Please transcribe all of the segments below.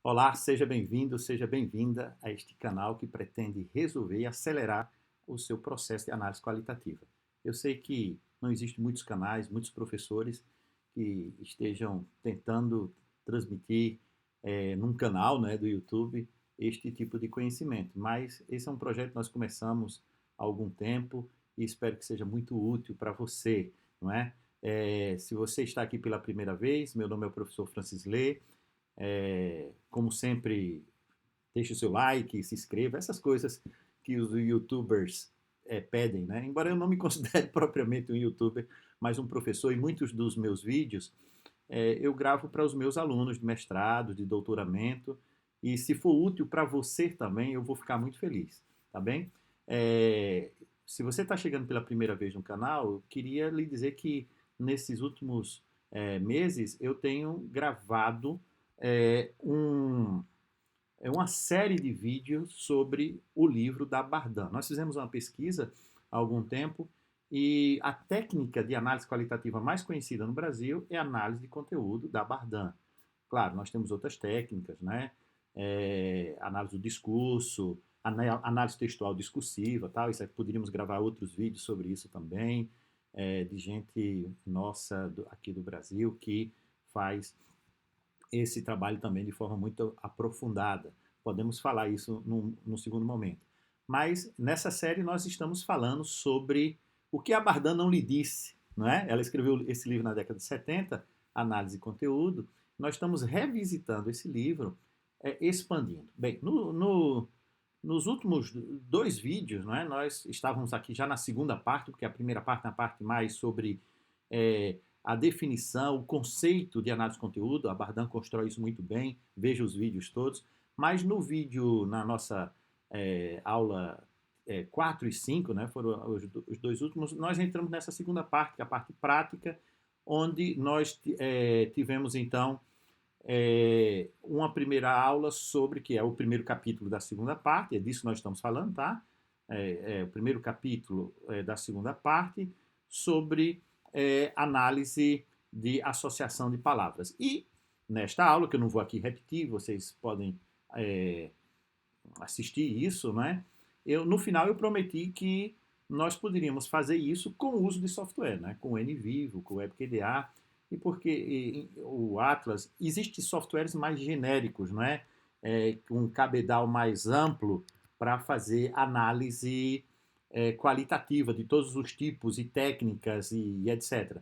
Olá, seja bem-vindo, seja bem-vinda a este canal que pretende resolver e acelerar o seu processo de análise qualitativa. Eu sei que não existem muitos canais, muitos professores que estejam tentando transmitir num canal, né, do YouTube este tipo de conhecimento, mas esse é um projeto que nós começamos há algum tempo e espero que seja muito útil para você, não é? Se você está aqui pela primeira vez, meu nome é o professor Francis Lê. Como sempre, deixe o seu like, se inscreva, essas coisas que os youtubers pedem, né? Embora eu não me considere propriamente um youtuber, mas um professor, e muitos dos meus vídeos eu gravo para os meus alunos de mestrado, de doutoramento, e se for útil para você também, eu vou ficar muito feliz, tá bem? É, Se você está chegando pela primeira vez no canal, eu queria lhe dizer que nesses últimos meses eu tenho gravado é, um, uma série de vídeos sobre o livro da Bardan. Nós fizemos uma pesquisa há algum tempo e a técnica de análise qualitativa mais conhecida no Brasil é a análise de conteúdo da Bardan. Claro, nós temos outras técnicas, né? Análise do discurso, análise textual discursiva, tal. Isso aqui, poderíamos gravar outros vídeos sobre isso também, de gente nossa aqui do Brasil que faz esse trabalho também de forma muito aprofundada. Podemos falar isso num segundo momento. Mas nessa série nós estamos falando sobre o que a Bardan não lhe disse. Não é? Ela escreveu esse livro na década de 70, Análise e Conteúdo. Nós estamos revisitando esse livro, expandindo. Bem, nos últimos dois vídeos, não é? Nós estávamos aqui já na segunda parte, porque a primeira parte é a parte mais sobre a definição, o conceito de análise de conteúdo. A Bardan constrói isso muito bem, veja os vídeos todos. Mas no vídeo, na nossa aula 4 e 5, né, foram os dois últimos, nós entramos nessa segunda parte, que é a parte prática, onde nós tivemos então uma primeira aula sobre, que é o primeiro capítulo da segunda parte, é disso que nós estamos falando, tá? O primeiro capítulo da segunda parte, sobre análise de associação de palavras. E nesta aula, que eu não vou aqui repetir, vocês podem assistir isso, né? No final eu prometi que nós poderíamos fazer isso com o uso de software, né? Com o NVivo, com o WebQDA, e porque o Atlas, existem softwares mais genéricos, não é? Com um cabedal mais amplo para fazer análise qualitativa de todos os tipos e técnicas e etc.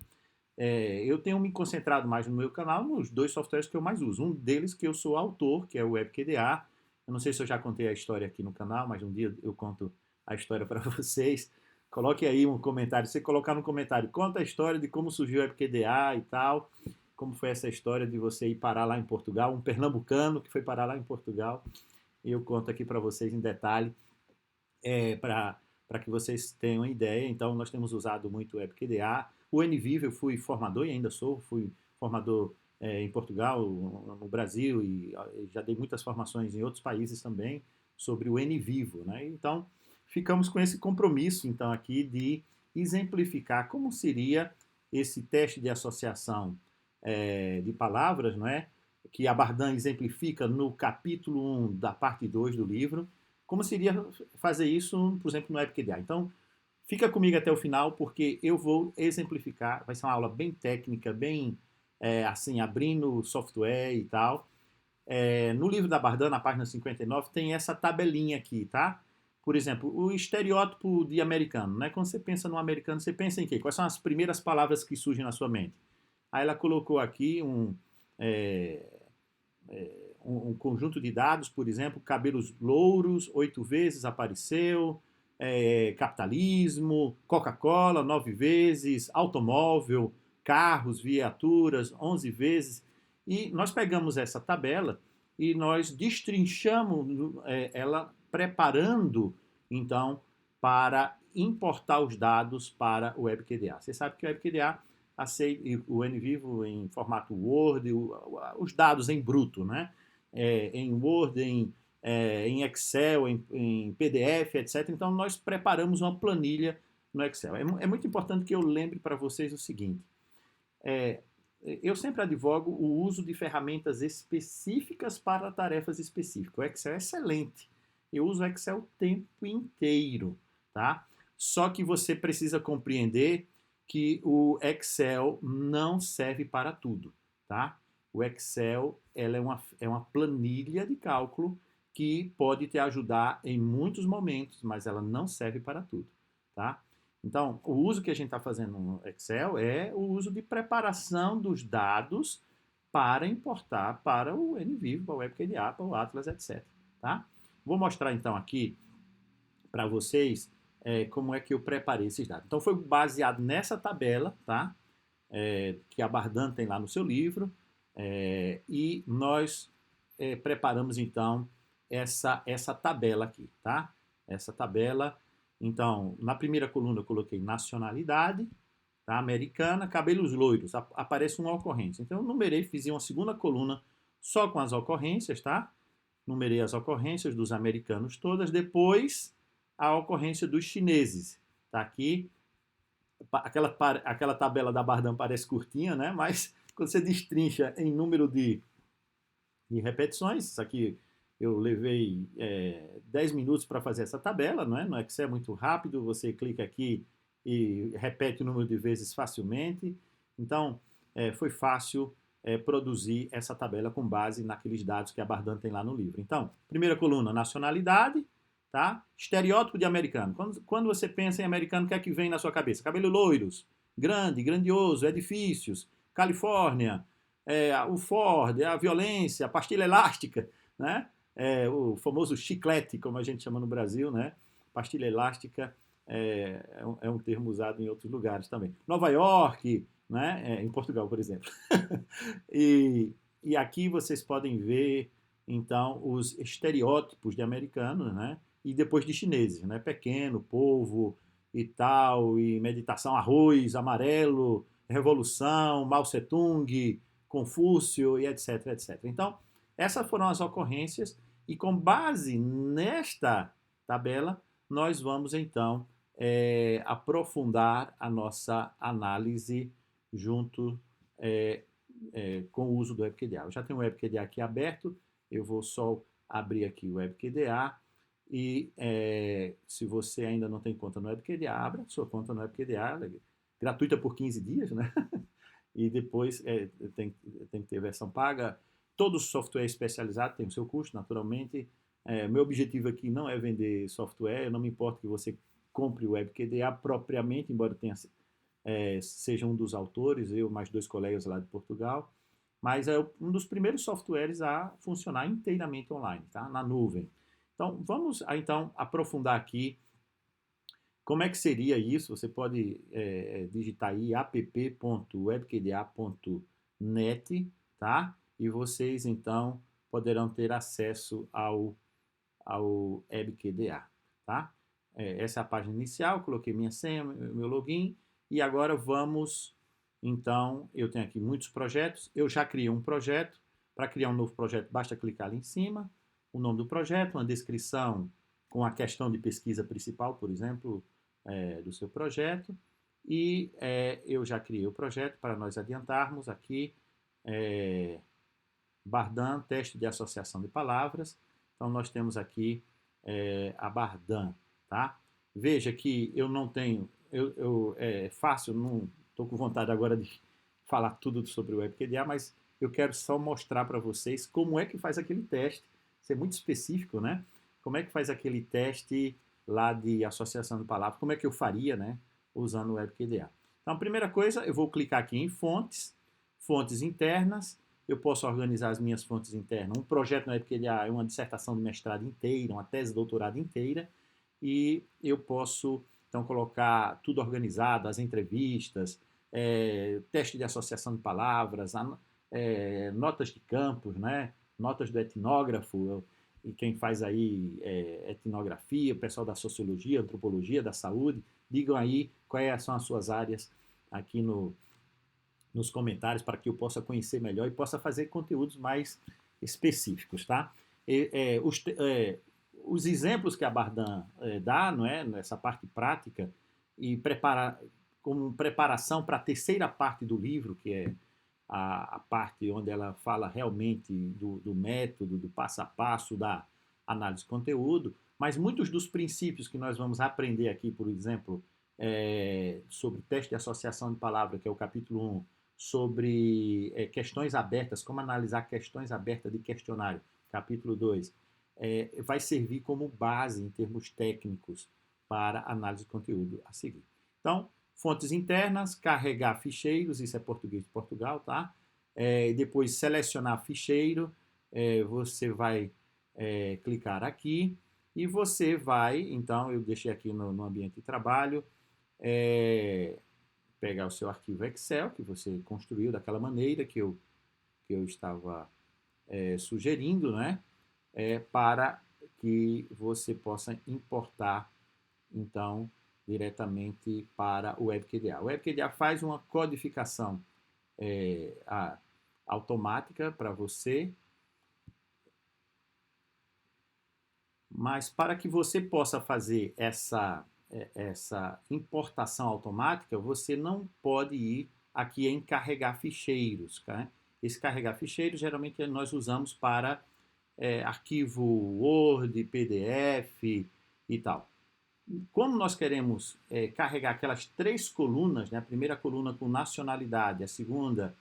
Eu tenho me concentrado mais no meu canal nos dois softwares que eu mais uso. Um deles que eu sou autor, que é o WebQDA. Eu não sei se eu já contei a história aqui no canal, mas um dia eu conto a história para vocês. Coloque aí um comentário. Se você colocar no comentário, conta a história de como surgiu o WebQDA e tal. Como foi essa história de você ir parar lá em Portugal, um pernambucano que foi parar lá em Portugal. E eu conto aqui para vocês em detalhe, para que vocês tenham uma ideia. Então, nós temos usado muito o WebQDA. O NVivo eu fui formador e ainda sou, fui formador em Portugal, no Brasil, e já dei muitas formações em outros países também sobre o NVivo, né? Então, ficamos com esse compromisso, então, aqui de exemplificar como seria esse teste de associação de palavras, não é? Que a Bardan exemplifica no capítulo 1 da parte 2 do livro, como seria fazer isso, por exemplo, no WebQDA. Então, fica comigo até o final, porque eu vou exemplificar, vai ser uma aula bem técnica, bem assim, abrindo software e tal. No livro da Bardan, na página 59, tem essa tabelinha aqui, tá? Por exemplo, o estereótipo de americano, né? Quando você pensa no americano, você pensa em quê? Quais são as primeiras palavras que surgem na sua mente? Aí ela colocou aqui um conjunto de dados, por exemplo, cabelos louros, 8 vezes apareceu, capitalismo, Coca-Cola, 9 vezes, automóvel, carros, viaturas, 11 vezes. E nós pegamos essa tabela e nós destrinchamos ela, preparando, então, para importar os dados para o WebQDA. Você sabe que o WebQDA aceita o NVivo em formato Word, os dados em bruto, né? Em Word, em Excel, em PDF, etc. Então, nós preparamos uma planilha no Excel. É muito importante que eu lembre para vocês o seguinte: eu sempre advogo o uso de ferramentas específicas para tarefas específicas. O Excel é excelente. Eu uso o Excel o tempo inteiro, tá? Só que você precisa compreender que o Excel não serve para tudo, tá? O Excel ela é uma planilha de cálculo que pode te ajudar em muitos momentos, mas ela não serve para tudo, tá? Então, o uso que a gente está fazendo no Excel é o uso de preparação dos dados para importar para o NVivo, para o WebQDA, para o Atlas, etc. Tá? Vou mostrar então aqui para vocês como é que eu preparei esses dados. Então, foi baseado nessa tabela, tá? Que a Bardan tem lá no seu livro, e nós preparamos então essa tabela aqui, tá? Essa tabela. Então, na primeira coluna eu coloquei nacionalidade, tá? Americana, cabelos loiros, aparece uma ocorrência. Então, eu numerei, fiz uma segunda coluna só com as ocorrências, tá? Numerei as ocorrências dos americanos todas, depois a ocorrência dos chineses. Tá aqui, aquela tabela da Bardan parece curtinha, né? Mas quando você destrincha em número de repetições, isso aqui eu levei 10 minutos para fazer essa tabela, não é? No Excel é muito rápido, você clica aqui e repete o número de vezes facilmente. Então, foi fácil produzir essa tabela com base naqueles dados que a Bardan tem lá no livro. Então, primeira coluna, nacionalidade, tá? Estereótipo de americano. Quando você pensa em americano, o que é que vem na sua cabeça? Cabelo loiros, grande, grandioso, edifícios, Califórnia, o Ford, a violência, a pastilha elástica, né? O famoso chiclete, como a gente chama no Brasil, né? Pastilha elástica é um termo usado em outros lugares também. Nova York, né? Em Portugal, por exemplo. e aqui vocês podem ver, então, os estereótipos de americanos, né? E depois de chineses, né? Pequeno, polvo e tal, e meditação, arroz, amarelo, revolução, Mao Tse-tung, Confúcio e etc, etc. Então, essas foram as ocorrências e com base nesta tabela, nós vamos então aprofundar a nossa análise junto com o uso do WebQDA. Eu já tenho o WebQDA aqui aberto, eu vou só abrir aqui o WebQDA e se você ainda não tem conta no WebQDA, abra sua conta no WebQDA, gratuita por 15 dias, né? E depois tem que ter versão paga. Todo software especializado tem o seu custo, naturalmente. Meu objetivo aqui não é vender software, eu não me importo que você compre o WebQDA propriamente, embora seja um dos autores, eu mais 2 colegas lá de Portugal, mas é um dos primeiros softwares a funcionar inteiramente online, tá? Na nuvem. Então, vamos então aprofundar aqui como é que seria isso. Você pode digitar aí app.webqda.net, tá? E vocês, então, poderão ter acesso ao WebQDA, tá? Essa é a página inicial, coloquei minha senha, meu login, e agora vamos, então, eu tenho aqui muitos projetos, eu já criei um projeto. Para criar um novo projeto, basta clicar ali em cima, o nome do projeto, uma descrição com a questão de pesquisa principal, por exemplo, do seu projeto, e eu já criei o projeto para nós adiantarmos aqui, Bardan, teste de associação de palavras. Então, nós temos aqui a Bardan, tá? Veja que eu não tenho, é fácil, não estou com vontade agora de falar tudo sobre o WebQDA, mas eu quero só mostrar para vocês como é que faz aquele teste. Isso é muito específico, né? Como é que faz aquele teste lá de associação de palavras, como é que eu faria, né? Usando o WebQDA. Então, a primeira coisa, eu vou clicar aqui em fontes, fontes internas. Eu posso organizar as minhas fontes internas. Um projeto no WebQDA é uma dissertação de mestrado inteira, uma tese de doutorado inteira, e eu posso, então, colocar tudo organizado, as entrevistas, teste de associação de palavras, notas de campos, né? Notas do etnógrafo, e quem faz aí etnografia, o pessoal da sociologia, antropologia, da saúde, digam aí quais são as suas áreas aqui nos comentários para que eu possa conhecer melhor e possa fazer conteúdos mais específicos, tá? Os exemplos que a Bardan dá, não é, nessa parte prática e como preparação para a terceira parte do livro, que é a parte onde ela fala realmente do método, do passo a passo da análise de conteúdo, mas muitos dos princípios que nós vamos aprender aqui, por exemplo, sobre teste de associação de palavra, que é o capítulo 1, sobre questões abertas, como analisar questões abertas de questionário, capítulo 2, vai servir como base em termos técnicos para análise de conteúdo a seguir. Então, fontes internas, carregar ficheiros, isso é português de Portugal, tá? Depois selecionar ficheiro, você vai clicar aqui e você vai, então eu deixei aqui no ambiente de trabalho, pegar o seu arquivo Excel que você construiu daquela maneira que eu estava sugerindo, né? Para que você possa importar, então, diretamente para o WebQDA. O WebQDA faz uma codificação automática para você, mas para que você possa fazer essa importação automática, você não pode ir aqui em carregar ficheiros. Tá? Esse carregar ficheiros, geralmente, nós usamos para arquivo Word, PDF e tal. Como nós queremos carregar aquelas 3 colunas, né? A primeira coluna com nacionalidade, a segunda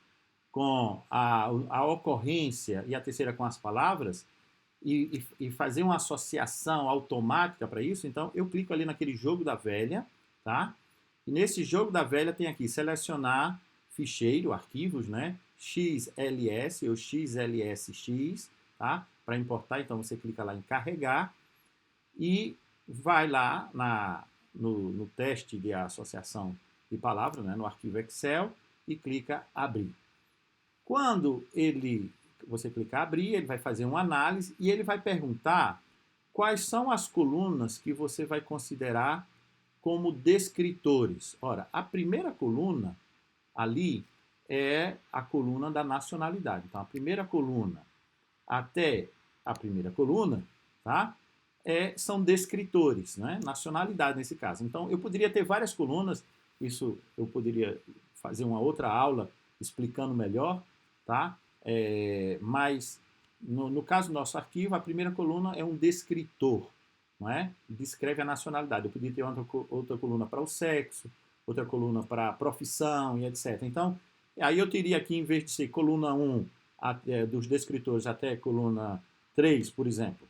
com a ocorrência e a terceira com as palavras, e fazer uma associação automática para isso, então eu clico ali naquele jogo da velha, tá? E nesse jogo da velha tem aqui selecionar ficheiro, arquivos, né? XLS ou XLSX, tá? Para importar, então você clica lá em carregar e vai lá no teste de associação de palavras, né? No arquivo Excel e clica abrir. Quando você clicar abrir, ele vai fazer uma análise e ele vai perguntar quais são as colunas que você vai considerar como descritores. Ora, a primeira coluna ali é a coluna da nacionalidade. Então, a primeira coluna até a primeira coluna, tá? São descritores, né? Nacionalidade nesse caso. Então, eu poderia ter várias colunas, isso eu poderia fazer uma outra aula explicando melhor, tá? Mas no caso do nosso arquivo, a primeira coluna é um descritor, não é? Descreve a nacionalidade. Eu poderia ter outra coluna para o sexo, outra coluna para a profissão e etc. Então, aí eu teria aqui, em vez de ser coluna 1 dos descritores até coluna 3, por exemplo.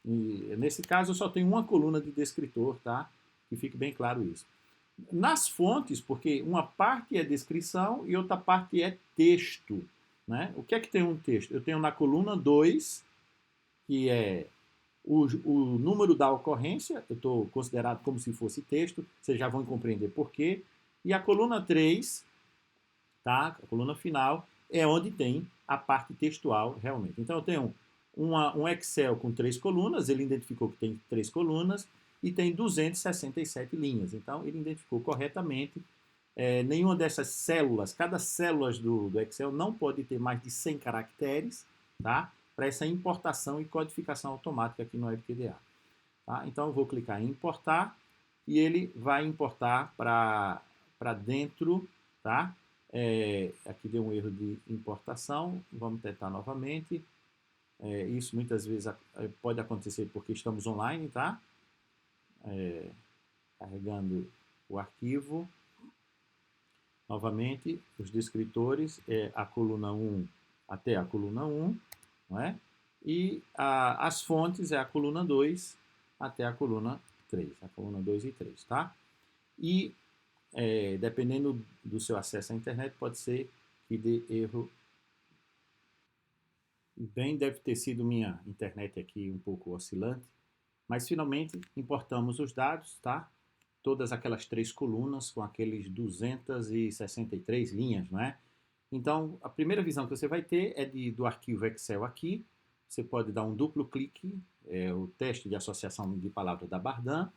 E, nesse caso, eu só tenho uma coluna de descritor, tá? Que fique bem claro isso. Nas fontes, porque uma parte é descrição e outra parte é texto. Né? O que é que tem um texto? Eu tenho na coluna 2, que é o número da ocorrência, eu estou considerado como se fosse texto, vocês já vão compreender por quê. E a coluna 3, tá? A coluna final, é onde tem a parte textual realmente. Então eu tenho um Excel com 3 colunas, ele identificou que tem 3 colunas e tem 267 linhas. Então ele identificou corretamente. Nenhuma dessas células, cada célula do Excel não pode ter mais de 100 caracteres, tá? Para essa importação e codificação automática aqui no WebQDA. Tá? Então eu vou clicar em importar e ele vai importar para dentro, tá? Aqui deu um erro de importação, vamos tentar novamente. Isso muitas vezes pode acontecer porque estamos online, tá? Carregando o arquivo. Novamente, os descritores é a coluna 1 até a coluna 1, não é? E as fontes é a coluna 2 até a coluna 3, a coluna 2 e 3, tá? E dependendo do seu acesso à internet, pode ser que dê erro. Bem, deve ter sido minha internet aqui um pouco oscilante, mas finalmente importamos os dados, tá? Todas aquelas 3 colunas com aqueles 263 linhas, não é? Então, a primeira visão que você vai ter é do arquivo Excel aqui. Você pode dar um duplo clique, o teste de associação de palavras da Bardan,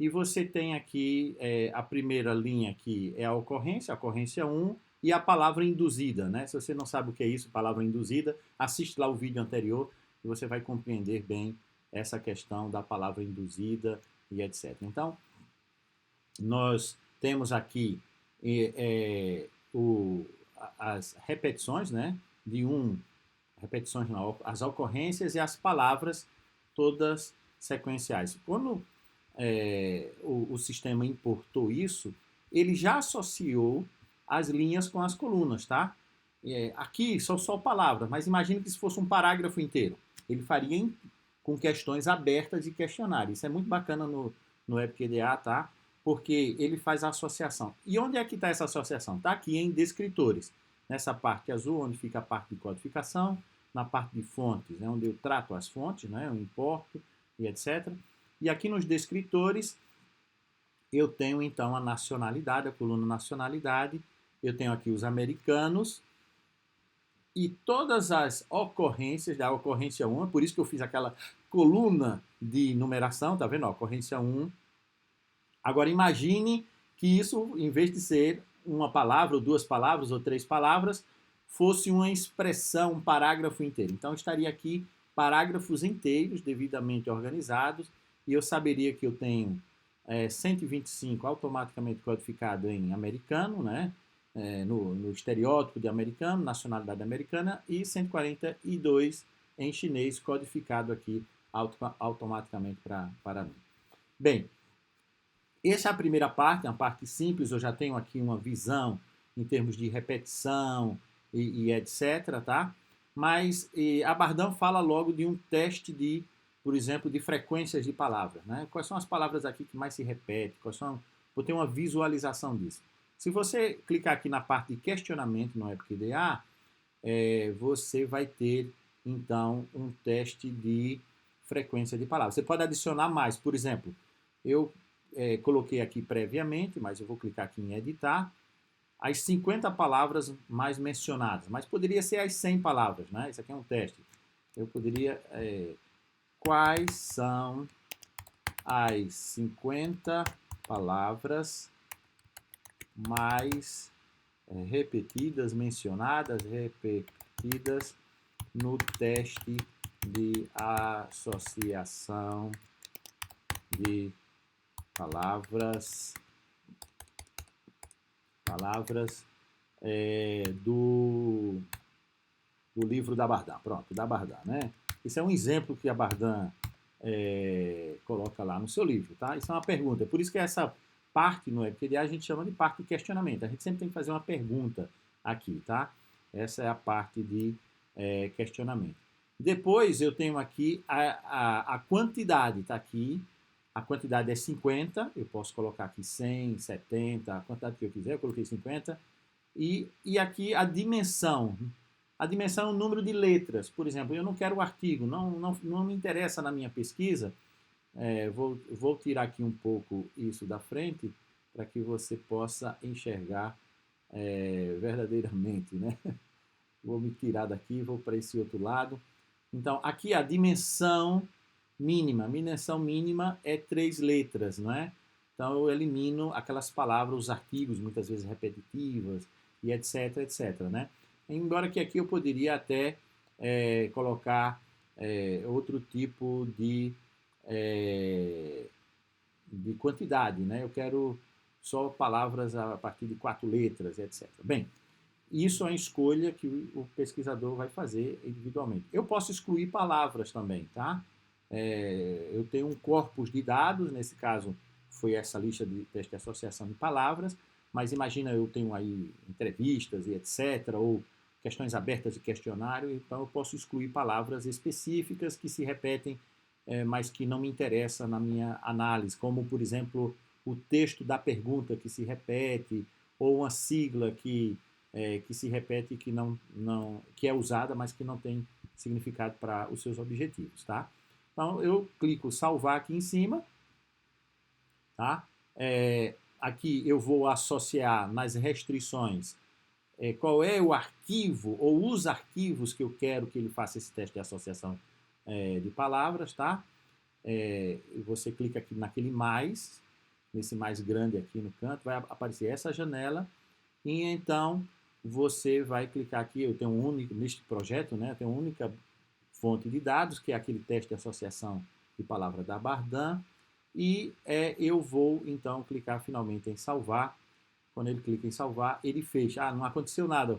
e você tem aqui a primeira linha aqui é a ocorrência 1, e a palavra induzida, né? Se você não sabe o que é isso, palavra induzida, assiste lá o vídeo anterior e você vai compreender bem essa questão da palavra induzida e etc. Então, nós temos aqui as repetições, né, repetições não, as ocorrências e as palavras todas sequenciais. Quando o sistema importou isso, ele já associou as linhas com as colunas, tá? Aqui são só palavras, mas imagine que se fosse um parágrafo inteiro. Ele faria com questões abertas e questionário. Isso é muito bacana no EPQDA, tá? Porque ele faz a associação. E onde é que está essa associação? Está aqui em descritores. Nessa parte azul, onde fica a parte de codificação, na parte de fontes, né, onde eu trato as fontes, né, eu importo e etc. E aqui nos descritores, eu tenho então a nacionalidade, a coluna nacionalidade, eu tenho aqui os americanos e todas as ocorrências da ocorrência 1, por isso que eu fiz aquela coluna de numeração, tá vendo? Ocorrência 1. Agora imagine que isso, em vez de ser uma palavra, ou duas palavras, ou três palavras, fosse uma expressão, um parágrafo inteiro. Então estaria aqui parágrafos inteiros, devidamente organizados, e eu saberia que eu tenho 125 automaticamente codificado em americano, né? No estereótipo de americano, nacionalidade americana, e 142 em chinês codificado aqui automaticamente para mim. Bem, essa é a primeira parte, a parte simples, eu já tenho aqui uma visão em termos de repetição e etc, tá? Mas a Bardhan fala logo de um teste de, por exemplo, de frequências de palavras, né? Quais são as palavras aqui que mais se repetem? Vou ter uma visualização disso. Se você clicar aqui na parte de questionamento no EPQDA, você vai ter, então, um teste de frequência de palavras. Você pode adicionar mais. Por exemplo, eu coloquei aqui previamente, mas eu vou clicar aqui em editar, as 50 palavras mais mencionadas, mas poderia ser as 100 palavras, né? Isso aqui é um teste. Eu poderia... quais são as 50 palavras mais repetidas, mencionadas, repetidas no teste de associação de palavras do livro da Bardhan. Pronto, da Bardhan, né? Esse é um exemplo que a Bardhan coloca lá no seu livro, tá? Isso é uma pergunta. Por isso que essa parte no EPQDA a gente chama de parte de questionamento. A gente sempre tem que fazer uma pergunta aqui, tá? Essa é a parte de questionamento. Depois eu tenho aqui a quantidade, tá aqui. A quantidade é 50, eu posso colocar aqui 100, 70, a quantidade que eu quiser, eu coloquei 50. E aqui a dimensão. A dimensão é o número de letras. Por exemplo, eu não quero o artigo, não me interessa na minha pesquisa. Vou tirar aqui um pouco isso da frente para que você possa enxergar verdadeiramente, né? Vou me tirar daqui, vou para esse outro lado. Então, aqui a dimensão mínima. A dimensão mínima é 3 letras, não é? Então, eu elimino aquelas palavras, os artigos, muitas vezes repetitivas, e etc, etc, né? Embora que aqui eu poderia até colocar outro tipo de quantidade, né? Eu quero só palavras a partir de 4 letras, etc. Bem, isso é uma escolha que o pesquisador vai fazer individualmente. Eu posso excluir palavras também, tá? Eu tenho um corpus de dados, nesse caso foi essa lista de teste de associação de palavras, mas imagina eu tenho aí entrevistas e etc, ou questões abertas de questionário, então eu posso excluir palavras específicas que se repetem, mas que não me interessam na minha análise, como, por exemplo, o texto da pergunta que se repete, ou uma sigla que se repete e que é usada, mas que não tem significado para os seus objetivos, tá? Então, eu clico salvar aqui em cima, tá? Aqui eu vou associar nas restrições qual é o arquivo ou os arquivos que eu quero que ele faça esse teste de associação de palavras, tá? Você clica aqui naquele mais, nesse mais grande aqui no canto, vai aparecer essa janela e então você vai clicar aqui, eu tenho um único, neste projeto, né, eu tenho uma única fonte de dados, que é aquele teste de associação de palavra da Bardhan, e eu vou então clicar finalmente em salvar. Quando ele clica em salvar, ele fecha. Não aconteceu nada.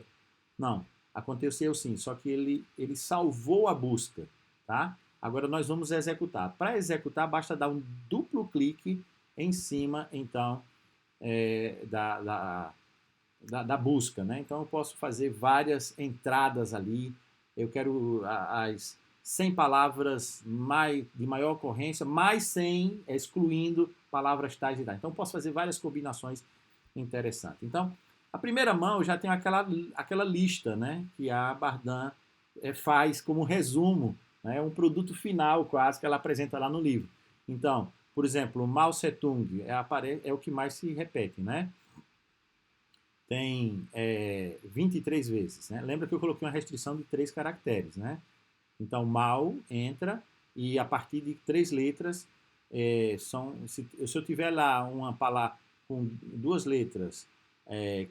Não, aconteceu sim, só que ele salvou a busca, tá? Agora nós vamos executar. Para executar, basta dar um duplo clique em cima, então, da busca, né? Então eu posso fazer várias entradas ali. Eu quero as 100 palavras de maior ocorrência, mais 100, excluindo palavras tais e tais. Então eu posso fazer várias combinações interessantes. Então, a primeira mão eu já tenho aquela lista, né? Que a Bardin faz como resumo, né? Um produto final quase que ela apresenta lá no livro. Então, por exemplo, Mao Tse-tung é o que mais se repete, né? Tem 23 vezes. Né? Lembra que eu coloquei uma restrição de 3 caracteres. Né? Então, mal entra e a partir de 3 letras, se eu tiver lá uma palavra com 2 letras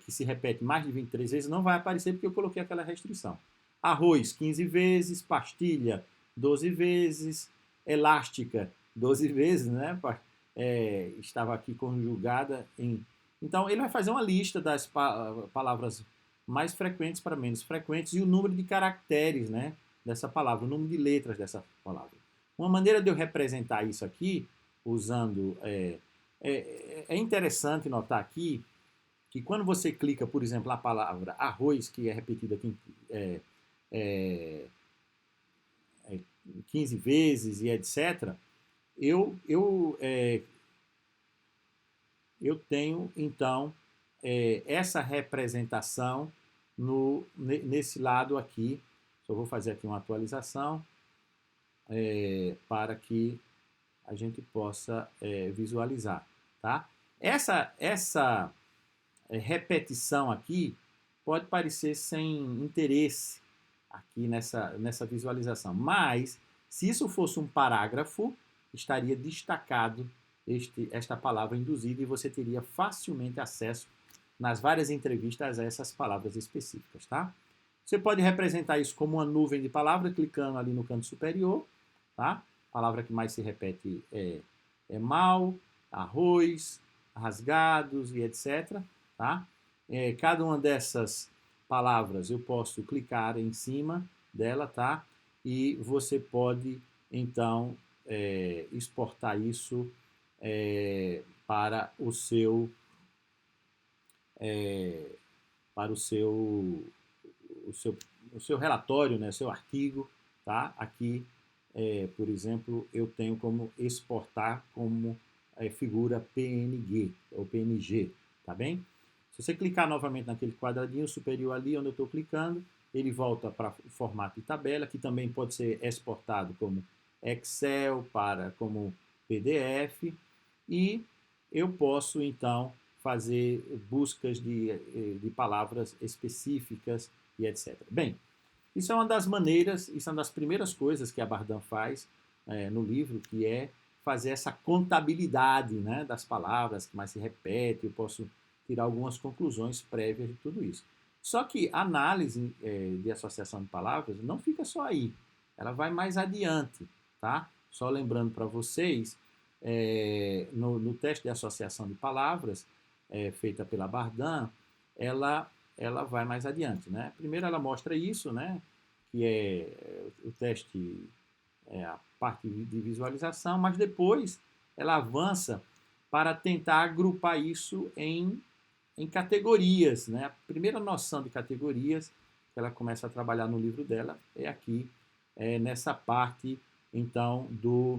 que se repete mais de 23 vezes, não vai aparecer porque eu coloquei aquela restrição. Arroz, 15 vezes, pastilha, 12 vezes, elástica, 12 vezes, né? Estava aqui conjugada em. Então, ele vai fazer uma lista das palavras mais frequentes para menos frequentes e o número de caracteres, né, dessa palavra, o número de letras dessa palavra. Uma maneira de eu representar isso aqui, usando. É interessante notar aqui que quando você clica, por exemplo, na palavra arroz, que é repetida aqui é, 15 vezes e etc., eu tenho, então, essa representação nesse lado aqui. Só vou fazer aqui uma atualização para que a gente possa visualizar. Tá? Essa repetição aqui pode parecer sem interesse aqui nessa visualização, mas se isso fosse um parágrafo, estaria destacado esta palavra induzida e você teria facilmente acesso nas várias entrevistas a essas palavras específicas, tá? Você pode representar isso como uma nuvem de palavras, clicando ali no canto superior, tá? A palavra que mais se repete é mal, arroz, rasgados e etc, tá? Cada uma dessas palavras eu posso clicar em cima dela, tá? E você pode, então, exportar isso para o seu para o seu relatório, né, seu artigo, tá? Aqui, por exemplo, eu tenho como exportar como figura PNG ou PNG, tá bem? Se você clicar novamente naquele quadradinho superior ali onde eu estou clicando, ele volta para o formato de tabela, que também pode ser exportado como Excel, como PDF, e eu posso então fazer buscas de palavras específicas e etc. Bem, isso é uma das maneiras, isso é uma das primeiras coisas que a Bardin faz no livro, que é fazer essa contabilidade, né, das palavras que mais se repetem. Eu posso tirar algumas conclusões prévias de tudo isso. Só que a análise de associação de palavras não fica só aí, ela vai mais adiante, tá? Só lembrando para vocês, no teste de associação de palavras, feita pela Bardin, ela vai mais adiante, né? Primeiro ela mostra isso, né? Que é o teste, a parte de visualização, mas depois ela avança para tentar agrupar isso em categorias, né? A primeira noção de categorias que ela começa a trabalhar no livro dela é aqui, nessa parte, então, de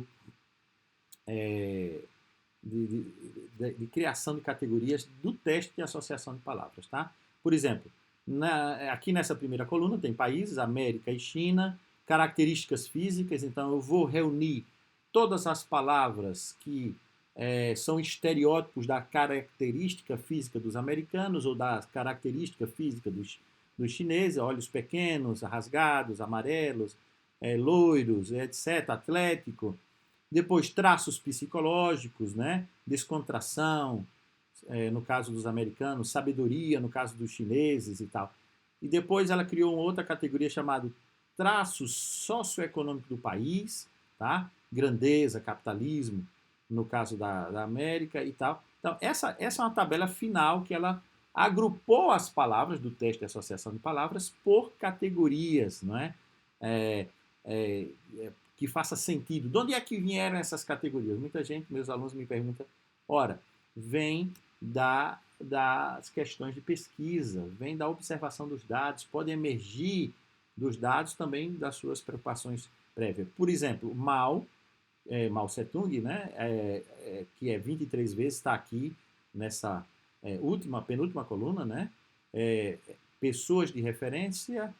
criação de categorias do teste de associação de palavras, tá? Por exemplo, aqui nessa primeira coluna tem países, América e China, características físicas, então eu vou reunir todas as palavras que são estereótipos da característica física dos americanos ou da característica física dos chineses, olhos pequenos, rasgados, amarelos, loiros, etc., atlético. Depois, traços psicológicos, né? Descontração, no caso dos americanos, sabedoria, no caso dos chineses e tal. E depois ela criou uma outra categoria chamada traços socioeconômicos do país, tá? Grandeza, capitalismo, no caso da América e tal. Então, essa é uma tabela final que ela agrupou as palavras do teste de associação de palavras por categorias, não é? É, é, que faça sentido. De onde é que vieram essas categorias? Muita gente, meus alunos me perguntam, ora, vem das questões de pesquisa, vem da observação dos dados, pode emergir dos dados também das suas preocupações prévias. Por exemplo, Mao Tse-tung, né, que é 23 vezes, está aqui nessa penúltima coluna, né, pessoas de referência,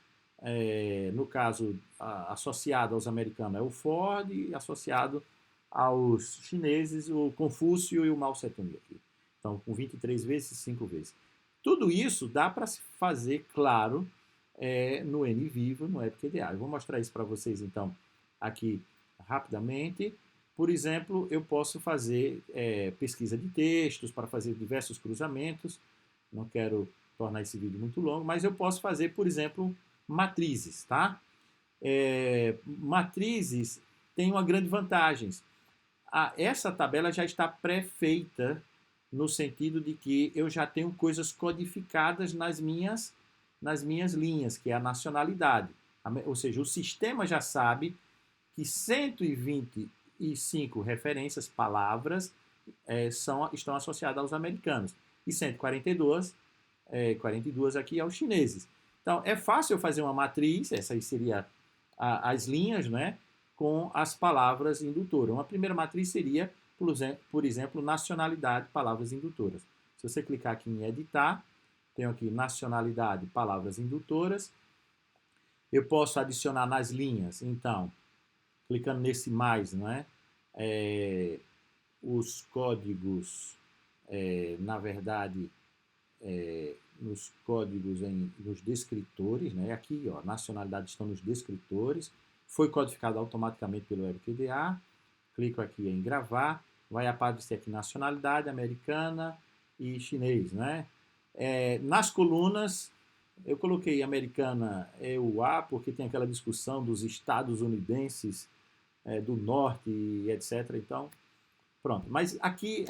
no caso, associado aos americanos é o Ford, e associado aos chineses, o Confúcio e o Mao Tse-tung aqui. Então, com 23 vezes, 5 vezes. Tudo isso dá para se fazer claro no NVivo, no EPIC-EDA. Eu vou mostrar isso para vocês, então, aqui rapidamente. Por exemplo, eu posso fazer pesquisa de textos para fazer diversos cruzamentos. Não quero tornar esse vídeo muito longo, mas eu posso fazer, por exemplo, matrizes, tá? Matrizes têm uma grande vantagem. Essa tabela já está pré-feita no sentido de que eu já tenho coisas codificadas nas minhas linhas, que é a nacionalidade. Ou seja, o sistema já sabe que 125 referências, palavras, estão associadas aos americanos. E 142, 42 aqui aos chineses. Então, é fácil eu fazer uma matriz, essa aí seria as linhas, né, com as palavras indutoras. Uma primeira matriz seria, por exemplo, nacionalidade, palavras indutoras. Se você clicar aqui em editar, tenho aqui nacionalidade, palavras indutoras. Eu posso adicionar nas linhas, então, clicando nesse mais, não é? Os códigos, na verdade, nos códigos, nos descritores, né? Aqui, ó, nacionalidade estão nos descritores, foi codificado automaticamente pelo EPIC-EDA, clico aqui em gravar, vai aparecer aqui nacionalidade americana e chinês, né? Nas colunas, eu coloquei americana EUA, porque tem aquela discussão dos estadunidenses do norte e etc. Então, pronto. Mas aqui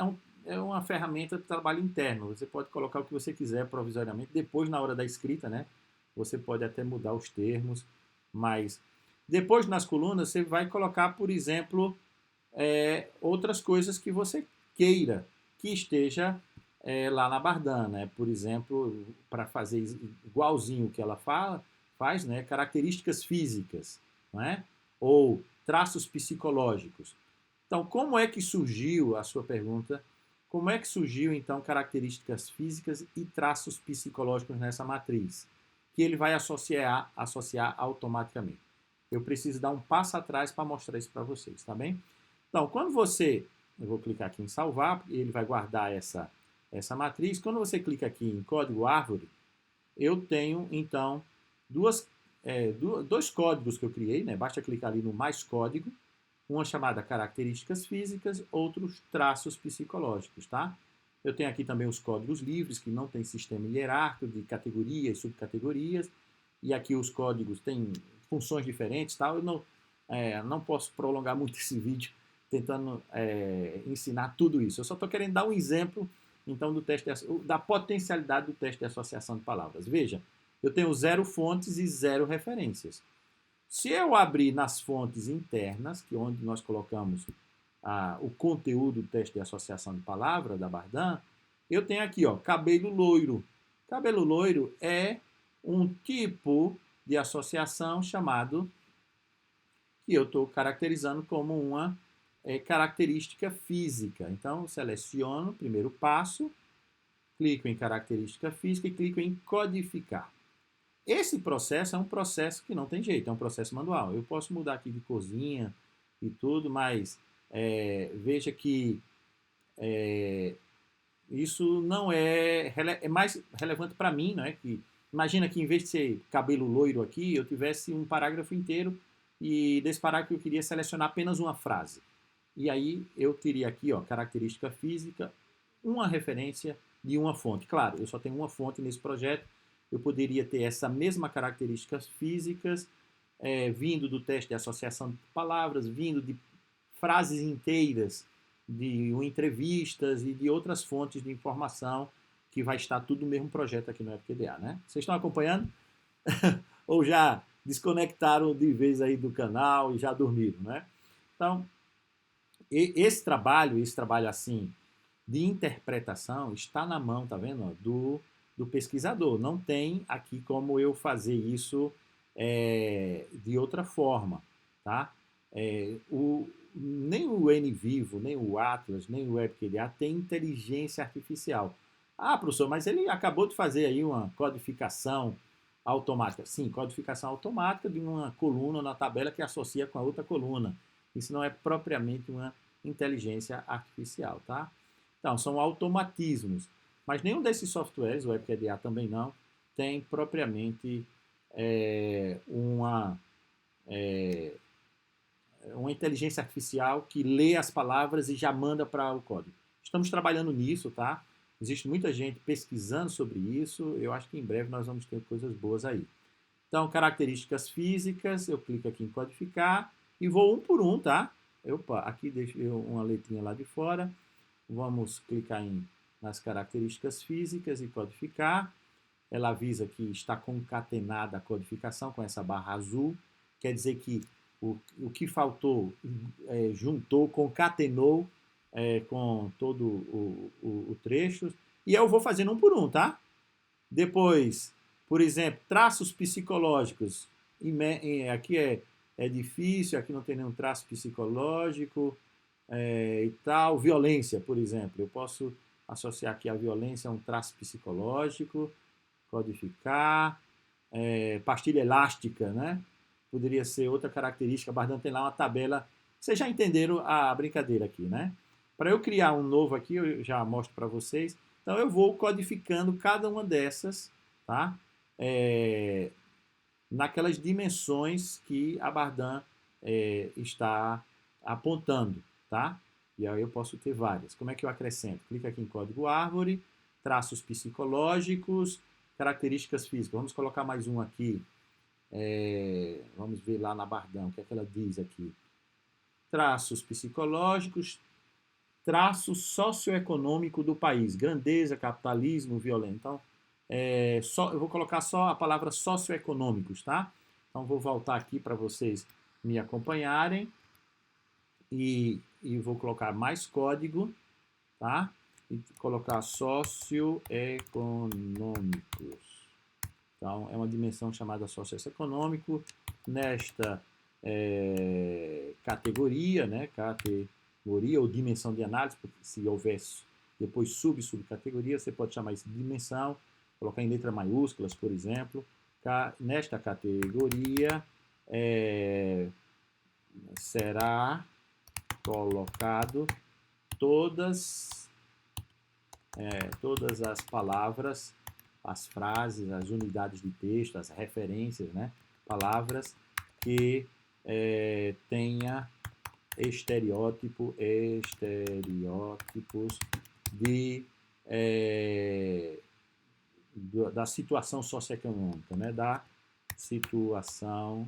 é uma ferramenta de trabalho interno. Você pode colocar o que você quiser provisoriamente. Depois, na hora da escrita, né, você pode até mudar os termos. Mas depois, nas colunas, você vai colocar, por exemplo, outras coisas que você queira que esteja lá na Bardan, né? Por exemplo, para fazer igualzinho o que ela faz, né? Características físicas, né? Ou traços psicológicos. Então, como é que surgiu a sua pergunta? Como é que surgiu, então, características físicas e traços psicológicos nessa matriz? Que ele vai associar automaticamente. Eu preciso dar um passo atrás para mostrar isso para vocês, tá bem? Então, eu vou clicar aqui em salvar, ele vai guardar essa matriz. Quando você clica aqui em código árvore, eu tenho, então, dois códigos que eu criei, né? Basta clicar ali no mais código, uma chamada características físicas, outros traços psicológicos, tá? Eu tenho aqui também os códigos livres, que não tem sistema hierárquico de categorias, subcategorias, e aqui os códigos têm funções diferentes, tá? Eu não posso prolongar muito esse vídeo tentando ensinar tudo isso. Eu só estou querendo dar um exemplo, então, da potencialidade do teste de associação de palavras. Veja, eu tenho 0 fontes e 0 referências. Se eu abrir nas fontes internas, que é onde nós colocamos o conteúdo do teste de associação de palavra da Bardan, eu tenho aqui, ó, cabelo loiro. Cabelo loiro é um tipo de associação chamado, que eu estou caracterizando como uma característica física. Então, seleciono o primeiro passo, clico em característica física e clico em codificar. Esse processo é um processo que não tem jeito, é um processo manual. Eu posso mudar aqui de corzinha e tudo, mas veja que isso não é mais relevante para mim, não é? Que imagina que em vez de ser cabelo loiro aqui, eu tivesse um parágrafo inteiro e desse parágrafo eu queria selecionar apenas uma frase. E aí eu teria aqui, ó, característica física, uma referência de uma fonte. Claro, eu só tenho uma fonte nesse projeto. Eu poderia ter essa mesma características físicas vindo do teste de associação de palavras, vindo de frases inteiras de entrevistas e de outras fontes de informação que vai estar tudo no mesmo projeto aqui no FQDA, né? Vocês estão acompanhando? Ou já desconectaram de vez aí do canal e já dormiram, né? Então, esse trabalho assim, de interpretação, está na mão, tá vendo? Do pesquisador. Não tem aqui como eu fazer isso de outra forma, tá? Nem o NVivo, nem o Atlas, nem o WebQDA tem inteligência artificial. Ah, professor, mas ele acabou de fazer aí uma codificação automática. Sim, codificação automática de uma coluna na tabela que associa com a outra coluna. Isso não é propriamente uma inteligência artificial, tá? Então, são automatismos. Mas nenhum desses softwares, o WebQDA também não, tem propriamente uma inteligência artificial que lê as palavras e já manda para o código. Estamos trabalhando nisso, tá? Existe muita gente pesquisando sobre isso. Eu acho que em breve nós vamos ter coisas boas aí. Então, características físicas, eu clico aqui em codificar e vou um por um, tá? Opa, aqui deixo uma letrinha lá de fora. Vamos clicar nas características físicas e codificar. Ela avisa que está concatenada a codificação com essa barra azul. Quer dizer que o que faltou juntou, concatenou com todo o trecho. E eu vou fazendo um por um, tá? Depois, por exemplo, traços psicológicos. Aqui é difícil, aqui não tem nenhum traço psicológico e tal. Violência, por exemplo. Eu posso associar aqui a violência a um traço psicológico, codificar. Pastilha elástica, né? Poderia ser outra característica. Bardhan tem lá uma tabela. Vocês já entenderam a brincadeira aqui, né? Para eu criar um novo aqui, eu já mostro para vocês. Então, eu vou codificando cada uma dessas, tá? Naquelas dimensões que a Bardhan está apontando, tá? E aí eu posso ter várias. Como é que eu acrescento? Clica aqui em código árvore, traços psicológicos, características físicas. Vamos colocar mais um aqui. Vamos ver lá na Bardhan, o que é que ela diz aqui. Traços psicológicos, traço socioeconômico do país, grandeza, capitalismo, violência. Então, eu vou colocar só a palavra socioeconômicos, tá? Então, vou voltar aqui para vocês me acompanharem e vou colocar mais código, tá? E colocar socioeconômicos. Então, é uma dimensão chamada socioeconômico. Nesta categoria, né? Categoria ou dimensão de análise, porque se houvesse depois subcategoria, você pode chamar isso de dimensão, colocar em letra maiúsculas, por exemplo. Nesta categoria será colocado todas as palavras, as frases, as unidades de texto, as referências, né? Palavras que tenha estereótipos da situação socioeconômica, né? Da situação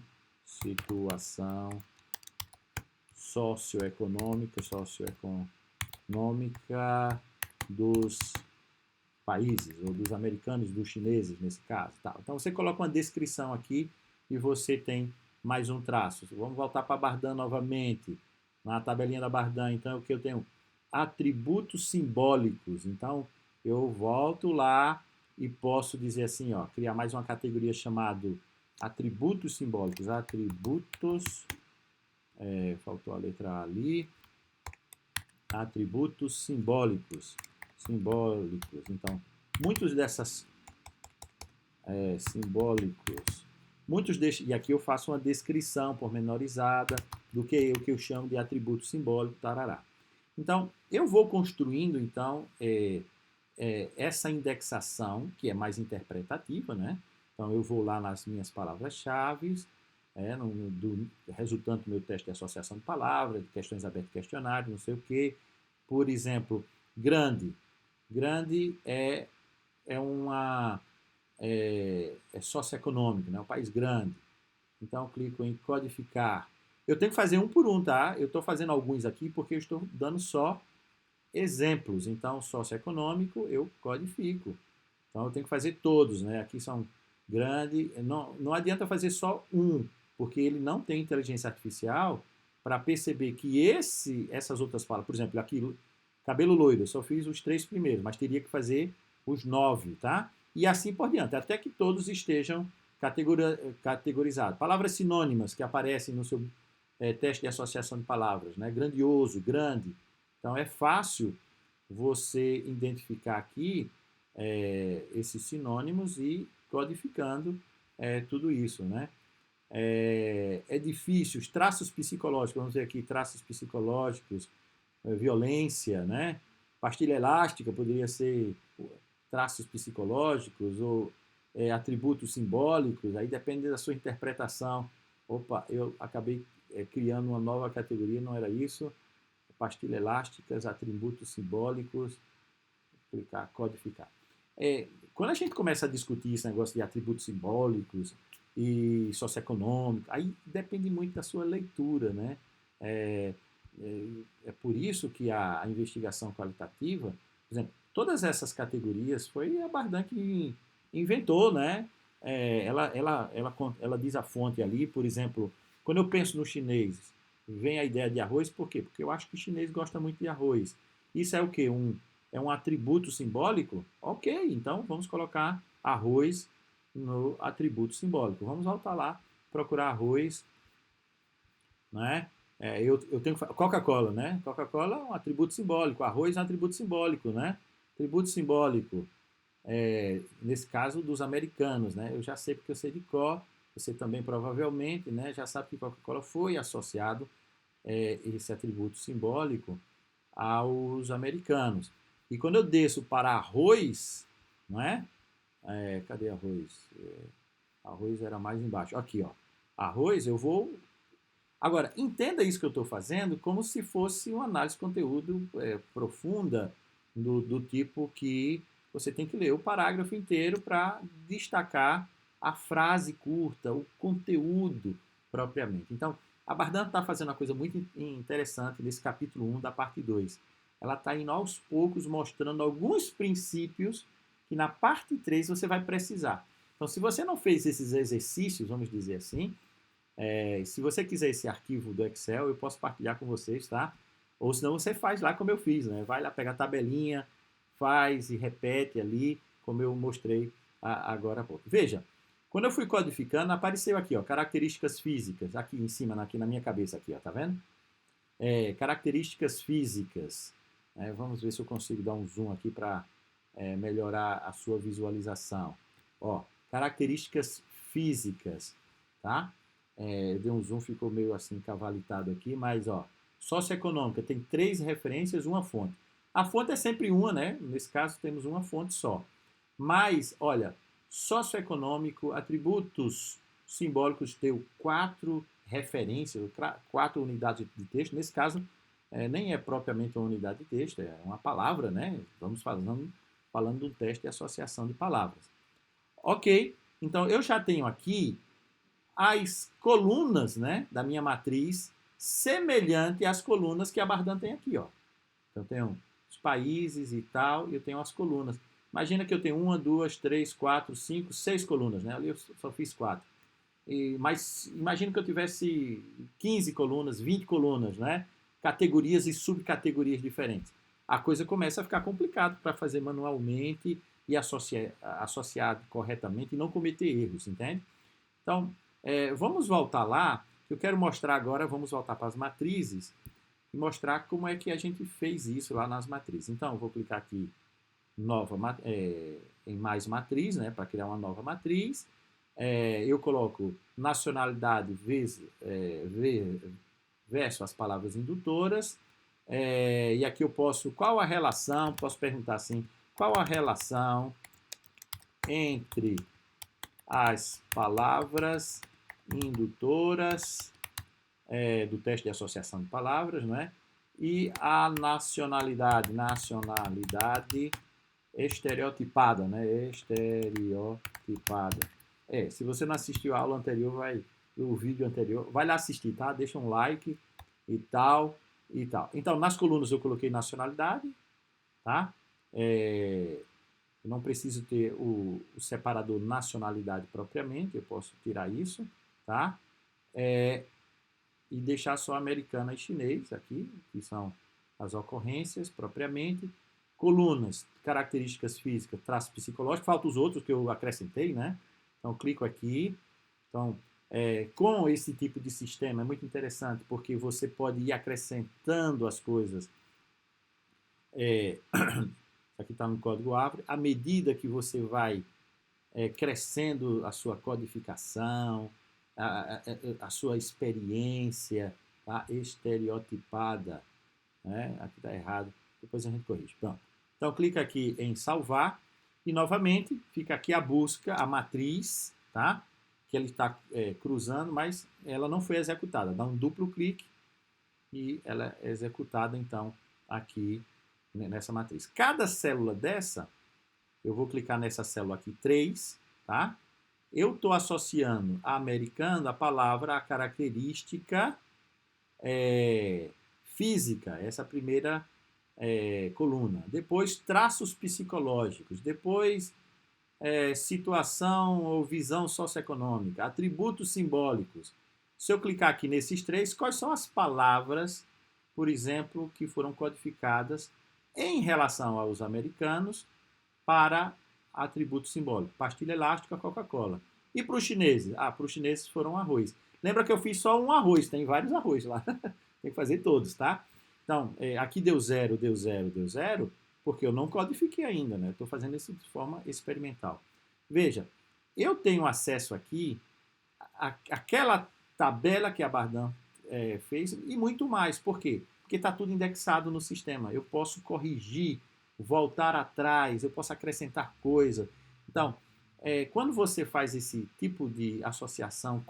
socioeconômica dos países, ou dos americanos, dos chineses, nesse caso. Tá. Então, você coloca uma descrição aqui e você tem mais um traço. Vamos voltar para a Bardhan novamente, na tabelinha da Bardhan. Então, o que eu tenho? Atributos simbólicos. Então, eu volto lá e posso dizer assim, ó, criar mais uma categoria chamada atributos simbólicos. Atributos, faltou a letra A ali. Atributos simbólicos. Então, muitos dessas simbólicos, e aqui eu faço uma descrição pormenorizada do que eu chamo de atributo simbólico, tarará. Então, eu vou construindo, então, essa indexação, que é mais interpretativa, né? Então, eu vou lá nas minhas palavras-chave, resultante do meu teste de associação de palavras, de questões abertas, questionários, não sei o quê. Por exemplo, grande. Grande é socioeconômico, né? Um país grande. Então, clico em codificar. Eu tenho que fazer um por um, tá? Eu estou fazendo alguns aqui porque eu estou dando só exemplos. Então, socioeconômico, eu codifico. Então, eu tenho que fazer todos, né? Aqui são grande. Não adianta fazer só um, porque ele não tem inteligência artificial para perceber que essas outras palavras, por exemplo, aqui, cabelo loiro, eu só fiz os 3 primeiros, mas teria que fazer os 9, tá? E assim por diante, até que todos estejam categorizados. Palavras sinônimas que aparecem no seu teste de associação de palavras, né? Grandioso, grande. Então é fácil você identificar aqui esses sinônimos e codificando tudo isso, né? É difícil, os traços psicológicos, vamos ver aqui, traços psicológicos, violência, né? Pastilha elástica poderia ser traços psicológicos ou atributos simbólicos, aí depende da sua interpretação. Opa, eu acabei criando uma nova categoria, não era isso. Pastilha elásticas, atributos simbólicos, clicar, codificar. Quando a gente começa a discutir esse negócio de atributos simbólicos e socioeconômico, aí depende muito da sua leitura, né? É por isso que a investigação qualitativa, por exemplo, todas essas categorias foi a Bardan que inventou, né? Ela diz a fonte ali, por exemplo, quando eu penso no chinês, vem a ideia de arroz, por quê? Porque eu acho que o chinês gosta muito de arroz. Isso é o quê? É um atributo simbólico? Ok, então vamos colocar arroz no atributo simbólico. Vamos voltar lá, procurar arroz, né? Eu tenho Coca-Cola, né? Coca-Cola é um atributo simbólico, arroz é um atributo simbólico, né? Atributo simbólico, nesse caso dos americanos, né? Eu já sei porque eu sei de cor, você também provavelmente, né? Já sabe que Coca-Cola foi associado esse atributo simbólico aos americanos. E quando eu desço para arroz, não é? Cadê arroz? Arroz era mais embaixo. Aqui, ó. Arroz, eu vou. Agora, entenda isso que eu estou fazendo como se fosse uma análise de conteúdo profunda, do tipo que você tem que ler o parágrafo inteiro para destacar a frase curta, o conteúdo propriamente. Então, a Bardan está fazendo uma coisa muito interessante nesse capítulo 1 da parte 2. Ela está indo aos poucos mostrando alguns princípios que na parte 3 você vai precisar. Então, se você não fez esses exercícios, vamos dizer assim, se você quiser esse arquivo do Excel, eu posso partilhar com vocês, tá? Ou senão você faz lá como eu fiz, né? Vai lá pegar a tabelinha, faz e repete ali, como eu mostrei agora há pouco. Veja, quando eu fui codificando, apareceu aqui, ó, características físicas, aqui em cima, aqui na minha cabeça, aqui, ó, tá vendo? Características físicas. Vamos ver se eu consigo dar um zoom aqui para melhorar a sua visualização. Ó, características físicas, tá? Deu um zoom, ficou meio assim cavalitado aqui, mas ó, socioeconômica tem 3 referências, uma fonte. A fonte é sempre uma, né? Nesse caso temos uma fonte só. Mas, olha, socioeconômico, atributos simbólicos, deu 4 referências, 4 unidades de texto. Nesse caso, nem é propriamente uma unidade de texto, é uma palavra, né? Vamos falando do teste de associação de palavras. Ok, então eu já tenho aqui as colunas, né, da minha matriz semelhante às colunas que a Bardan tem aqui, ó. Então eu tenho os países e tal, e eu tenho as colunas. Imagina que eu tenho 1, 2, 3, 4, 5, 6 colunas, né? Ali eu só fiz 4. Mas imagina que eu tivesse 15 colunas, 20 colunas, né? Categorias e subcategorias diferentes. A coisa começa a ficar complicada para fazer manualmente e associar corretamente e não cometer erros, entende? Então, vamos voltar lá. Eu quero mostrar agora, vamos voltar para as matrizes e mostrar como é que a gente fez isso lá nas matrizes. Então, eu vou clicar aqui em mais matriz, né, para criar uma nova matriz. Eu coloco nacionalidade versus as palavras indutoras. E aqui eu posso, qual a relação, posso perguntar assim, qual a relação entre as palavras indutoras do teste de associação de palavras, né? E a nacionalidade estereotipada, né? Estereotipada. Se você não assistiu a aula anterior, o vídeo anterior, vai lá assistir, tá? Deixa um like e tal, e tal. Então, nas colunas eu coloquei nacionalidade, tá? Eu não preciso ter o separador nacionalidade propriamente, eu posso tirar isso, tá? E deixar só americana e chinês aqui, que são as ocorrências propriamente. Colunas, características físicas, traços psicológicos, faltam os outros que eu acrescentei, né? Então, clico aqui. Então, com esse tipo de sistema é muito interessante, porque você pode ir acrescentando as coisas. Aqui está no código árvore. À medida que você vai crescendo a sua codificação, a sua experiência, tá? Estereotipada, né? Aqui está errado, depois a gente corrige. Pronto. Então, clica aqui em salvar e, novamente, fica aqui a busca, a matriz, tá? Que ele está cruzando, mas ela não foi executada. Dá um duplo clique e ela é executada, então, aqui nessa matriz. Cada célula dessa, eu vou clicar nessa célula aqui, 3, tá? Eu estou associando a americana a palavra, a característica física, essa primeira coluna. Depois, traços psicológicos. Depois, situação ou visão socioeconômica. Atributos simbólicos. Se eu clicar aqui nesses 3, quais são as palavras, por exemplo, que foram codificadas em relação aos americanos para atributo simbólico? Pastilha elástica, Coca-Cola. E para os chineses? Para os chineses foram arroz. Lembra que eu fiz só um arroz, tem vários arroz lá. Tem que fazer todos, tá? Então, aqui deu 0, deu 0, deu 0, porque eu não codifiquei ainda, né? Estou fazendo isso de forma experimental. Veja, eu tenho acesso aqui àquela tabela que a Bardan fez e muito mais. Por quê? Porque está tudo indexado no sistema. Eu posso corrigir, voltar atrás, eu posso acrescentar coisa. Então, quando você faz esse tipo de associação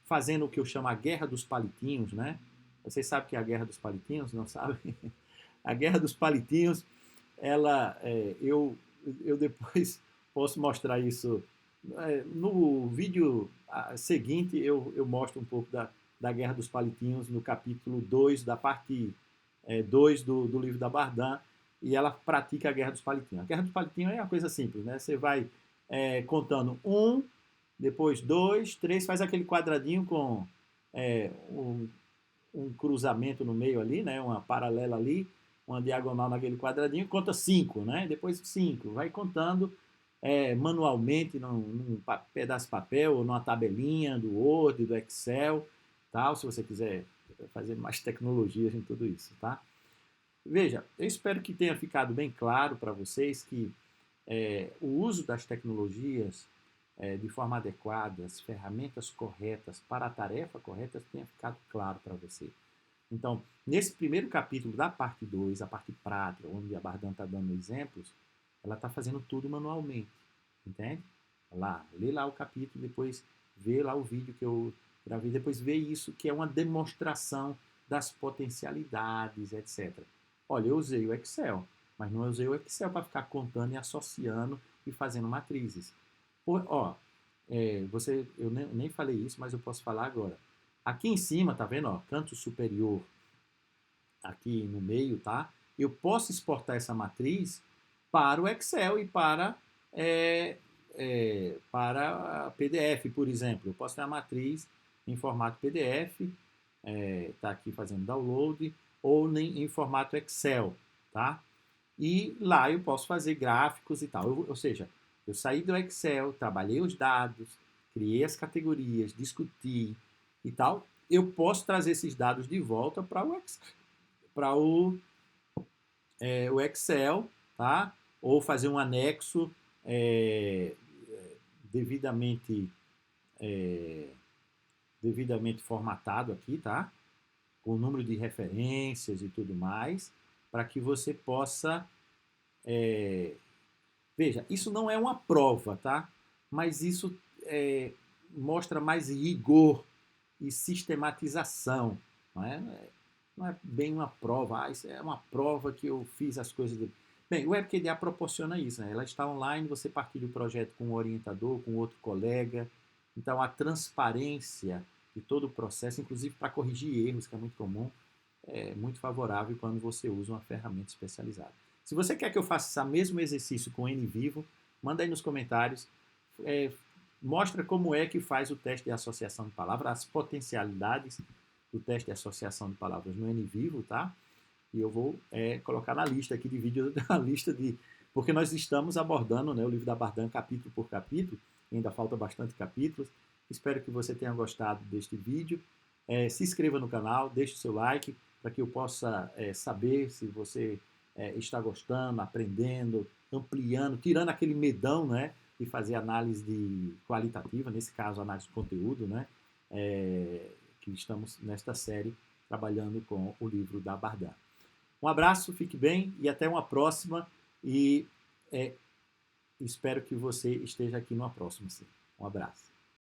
fazendo o que eu chamo a guerra dos palitinhos, né? Vocês sabem que é a guerra dos palitinhos, não sabem? A guerra dos palitinhos, eu depois posso mostrar isso. No vídeo seguinte, eu mostro um pouco da guerra dos palitinhos no capítulo 2, da parte 2 do livro da Bardan, e ela pratica a guerra dos palitinhos. A guerra dos palitinhos é uma coisa simples, né? Você vai contando 1, depois 2, 3, faz aquele quadradinho com um cruzamento no meio ali, né? Uma paralela ali, uma diagonal naquele quadradinho, conta 5, né? Depois 5, vai contando manualmente num pedaço de papel ou numa tabelinha do Word, do Excel, tal, se você quiser fazer mais tecnologias em tudo isso, tá? Veja, eu espero que tenha ficado bem claro para vocês que o uso das tecnologias de forma adequada, as ferramentas corretas para a tarefa correta tenha ficado claro para você. Então, nesse primeiro capítulo da parte 2, a parte prática, onde a Bardan está dando exemplos, ela está fazendo tudo manualmente, entende? Lê lá o capítulo, depois vê lá o vídeo que eu gravei, depois vê isso, que é uma demonstração das potencialidades, etc. Olha, eu usei o Excel, mas não usei o Excel para ficar contando e associando e fazendo matrizes. Eu nem falei isso, mas eu posso falar agora. Aqui em cima, tá vendo? Canto superior, aqui no meio, tá? Eu posso exportar essa matriz para o Excel e para PDF, por exemplo. Eu posso ter a matriz em formato PDF, tá aqui fazendo download, ou em formato Excel, tá? E lá eu posso fazer gráficos e tal. Ou seja, eu saí do Excel, trabalhei os dados, criei as categorias, discuti e tal. Eu posso trazer esses dados de volta para o Excel, tá? Ou fazer um anexo devidamente formatado aqui, tá? Com o número de referências e tudo mais, para que você possa veja, isso não é uma prova, tá? Mas isso mostra mais rigor e sistematização. Não é bem uma prova. Isso é uma prova que eu fiz as coisas. Bem, o WebQDA proporciona isso. Né? Ela está online, você partilha o projeto com um orientador, com outro colega. Então, a transparência de todo o processo, inclusive para corrigir erros, que é muito comum, é muito favorável quando você usa uma ferramenta especializada. Se você quer que eu faça esse mesmo exercício com N vivo, manda aí nos comentários. Mostra como é que faz o teste de associação de palavras, as potencialidades do teste de associação de palavras no N vivo, tá? E eu vou colocar na lista aqui de vídeos, a lista de... Porque nós estamos abordando, né, o livro da Bardan capítulo por capítulo, ainda falta bastante capítulos. Espero que você tenha gostado deste vídeo. Se inscreva no canal, deixe o seu like, para que eu possa saber se você está gostando, aprendendo, ampliando, tirando aquele medão, né, de fazer análise qualitativa, nesse caso análise de conteúdo, né, que estamos nesta série trabalhando com o livro da Bardan. Um abraço, fique bem e até uma próxima, e espero que você esteja aqui numa próxima, sim. Um abraço.